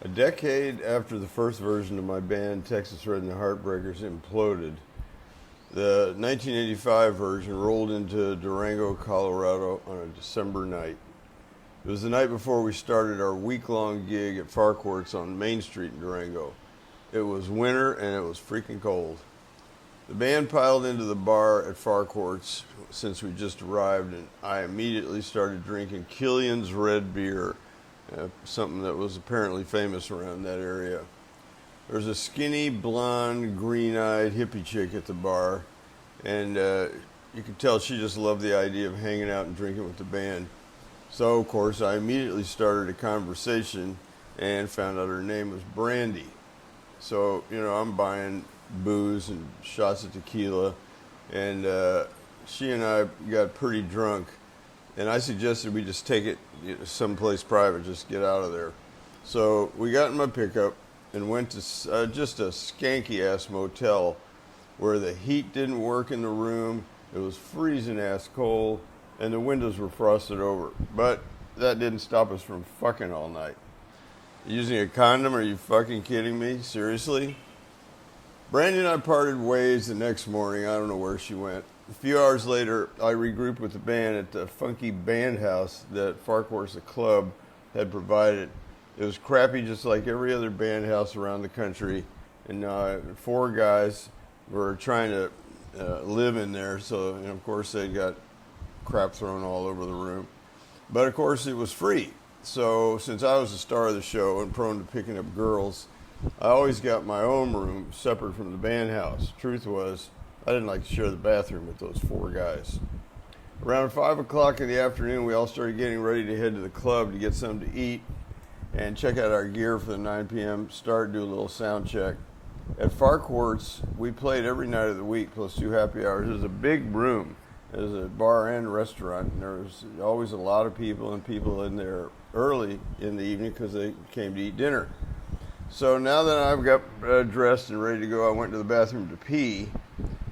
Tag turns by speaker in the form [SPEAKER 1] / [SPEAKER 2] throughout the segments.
[SPEAKER 1] A decade after the first version of my band, Texas Red and the Heartbreakers, imploded, the 1985 version rolled into Durango, Colorado on a December night. It was the night before we started our week-long gig at Farquhart's on Main Street in Durango. It was winter and it was freaking cold. The band piled into the bar at Farquhart's since we just arrived, and I immediately started drinking Killian's Red Beer, something that was apparently famous around that area. There was a skinny, blonde, green-eyed hippie chick at the bar, and you could tell she just loved the idea of hanging out and drinking with the band. So, of course, I immediately started a conversation and found out her name was Brandi. So, I'm buying booze and shots of tequila, and she and I got pretty drunk, and I suggested we just take it someplace private, just get out of there. So we got in my pickup and went to just a skanky-ass motel where the heat didn't work in the room, it was freezing-ass cold, and the windows were frosted over. But that didn't stop us from fucking all night. Using a condom? Are you fucking kidding me? Seriously? Brandi and I parted ways the next morning. I don't know where she went. A few hours later, I regrouped with the band at the funky band house that Farquhart's the club had provided. It was crappy just like every other band house around the country, and four guys were trying to live in there, so of course they got crap thrown all over the room. But of course it was free, so since I was the star of the show and prone to picking up girls, I always got my own room separate from the band house. Truth was, I didn't like to share the bathroom with those four guys. Around 5 o'clock in the afternoon, we all started getting ready to head to the club to get something to eat and check out our gear for the 9 p.m. start, do a little sound check. At Farquhart's, we played every night of the week, plus 2 happy hours. It was a big room. It was a bar and restaurant, and there was always a lot of people and people in there early in the evening because they came to eat dinner. So now that I've got dressed and ready to go, I went to the bathroom to pee,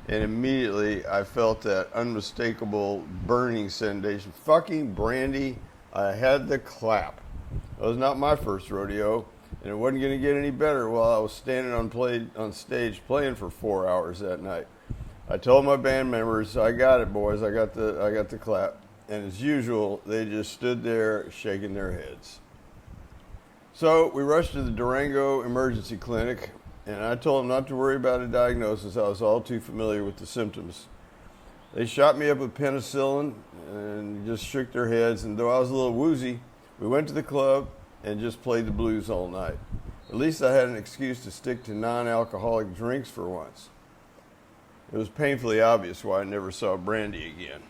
[SPEAKER 1] and immediately I felt that unmistakable burning sensation. Fucking Brandi, I had the clap. It was not my first rodeo, and it wasn't going to get any better while I was standing on stage playing for 4 hours that night. I told my band members, I got it, boys, I got the clap. And as usual, they just stood there shaking their heads. So we rushed to the Durango Emergency Clinic, and I told them not to worry about a diagnosis. I was all too familiar with the symptoms. They shot me up with penicillin and just shook their heads, and though I was a little woozy, we went to the club and just played the blues all night. At least I had an excuse to stick to non-alcoholic drinks for once. It was painfully obvious why I never saw Brandi again.